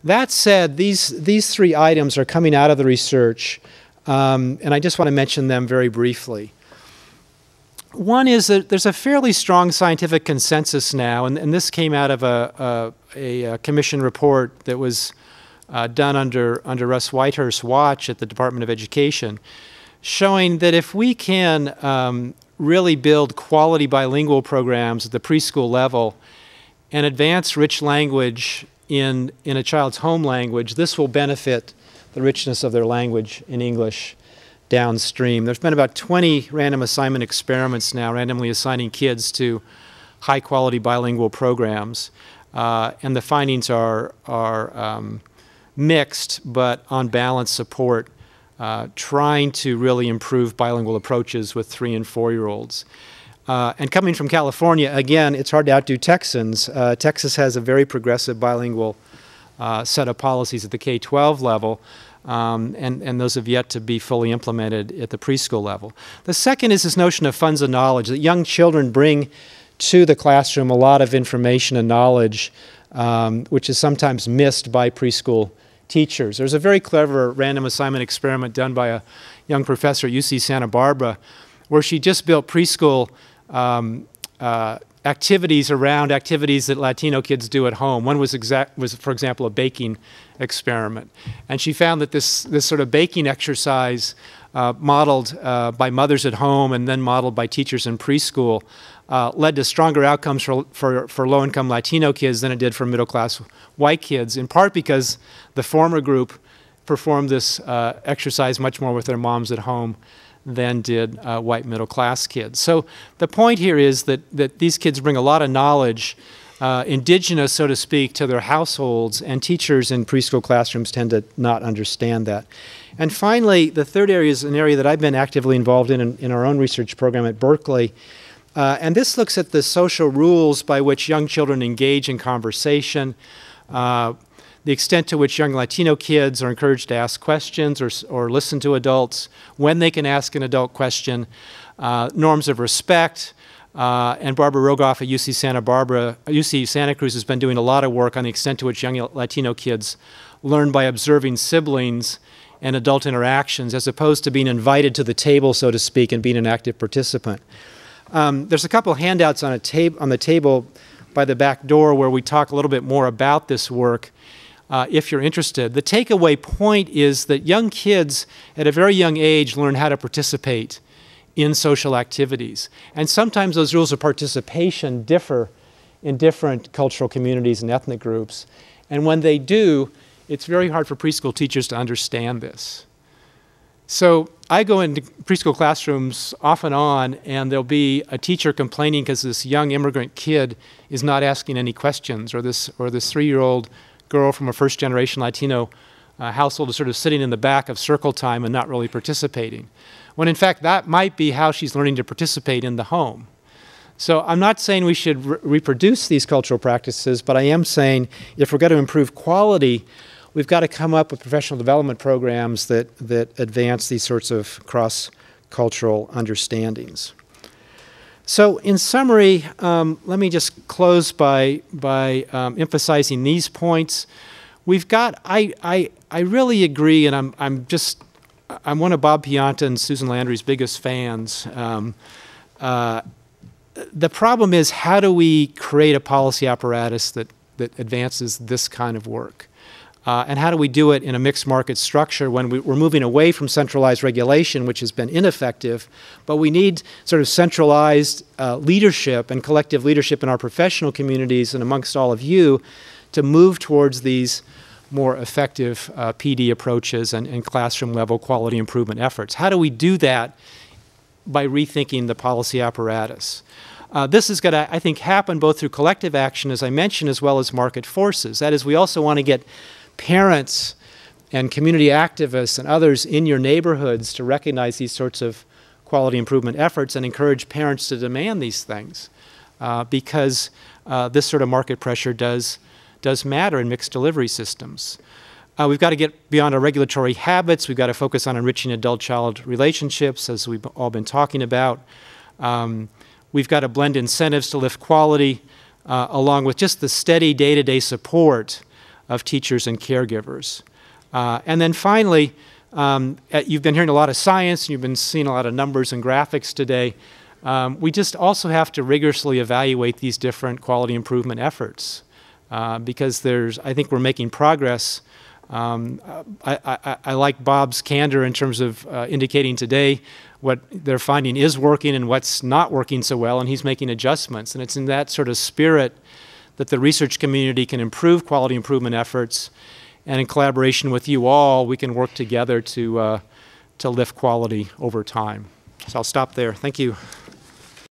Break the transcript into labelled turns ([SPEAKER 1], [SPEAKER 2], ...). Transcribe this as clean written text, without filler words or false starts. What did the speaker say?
[SPEAKER 1] That said, these three items are coming out of the research, and I just want to mention them very briefly. One is that there's a fairly strong scientific consensus now, and this came out of a commission report that was done under Russ Whitehurst's watch at the Department of Education, showing that if we can really build quality bilingual programs at the preschool level and advance rich language in a child's home language, this will benefit the richness of their language in English downstream. There's been about 20 random assignment experiments now, randomly assigning kids to high-quality bilingual programs, and the findings are mixed, but on balance support trying to really improve bilingual approaches with 3- and 4-year-olds. And coming from California, again, it's hard to outdo Texans. Texas has a very progressive bilingual set of policies at the K-12 level, and those have yet to be fully implemented at the preschool level. The second is this notion of funds of knowledge, that young children bring to the classroom a lot of information and knowledge, which is sometimes missed by preschool teachers. There's a very clever random assignment experiment done by a young professor at UC Santa Barbara, where she just built preschool activities around activities that Latino kids do at home. One was, for example, a baking experiment. And she found that this sort of baking exercise modeled by mothers at home and then modeled by teachers in preschool led to stronger outcomes for low-income Latino kids than it did for middle-class white kids, in part because the former group performed this exercise much more with their moms at home than did white middle-class kids. So the point here is that these kids bring a lot of knowledge, indigenous, so to speak, to their households, and teachers in preschool classrooms tend to not understand that. And finally, the third area is an area that I've been actively involved in our own research program at Berkeley, and this looks at the social rules by which young children engage in conversation, the extent to which young Latino kids are encouraged to ask questions or listen to adults, when they can ask an adult question, norms of respect, and Barbara Rogoff at UC Santa Cruz has been doing a lot of work on the extent to which young Latino kids learn by observing siblings and adult interactions as opposed to being invited to the table, so to speak, and being an active participant. There's a couple handouts on the table by the back door where we talk a little bit more about this work. If you're interested. The takeaway point is that young kids at a very young age learn how to participate in social activities. And sometimes those rules of participation differ in different cultural communities and ethnic groups. And when they do, it's very hard for preschool teachers to understand this. So I go into preschool classrooms off and on, and there'll be a teacher complaining because this young immigrant kid is not asking any questions, or this 3-year-old girl from a first-generation Latino household is sort of sitting in the back of circle time and not really participating, when in fact that might be how she's learning to participate in the home. So I'm not saying we should reproduce these cultural practices, but I am saying if we're going to improve quality, we've got to come up with professional development programs that advance these sorts of cross-cultural understandings. So in summary, let me just close by emphasizing these points. We've got, I really agree, and I'm one of Bob Pianta and Susan Landry's biggest fans. The problem is, how do we create a policy apparatus that advances this kind of work? And how do we do it in a mixed market structure when we're moving away from centralized regulation, which has been ineffective, but we need sort of centralized leadership and collective leadership in our professional communities and amongst all of you to move towards these more effective PD approaches and classroom level quality improvement efforts. How do we do that? By rethinking the policy apparatus. This is going to, I think, happen both through collective action, as I mentioned, as well as market forces. That is, we also want to get parents and community activists and others in your neighborhoods to recognize these sorts of quality improvement efforts and encourage parents to demand these things because this sort of market pressure does matter in mixed delivery systems. We've got to get beyond our regulatory habits. We've got to focus on enriching adult-child relationships, as we've all been talking about. We've got to blend incentives to lift quality along with just the steady day-to-day support of teachers and caregivers. And then finally, you've been hearing a lot of science, and you've been seeing a lot of numbers and graphics today. We just also have to rigorously evaluate these different quality improvement efforts because I think we're making progress. I like Bob's candor in terms of indicating today what they're finding is working and what's not working so well, and he's making adjustments. And it's in that sort of spirit that the research community can improve quality improvement efforts, and in collaboration with you all, we can work together to lift quality over time. So I'll stop there. Thank you.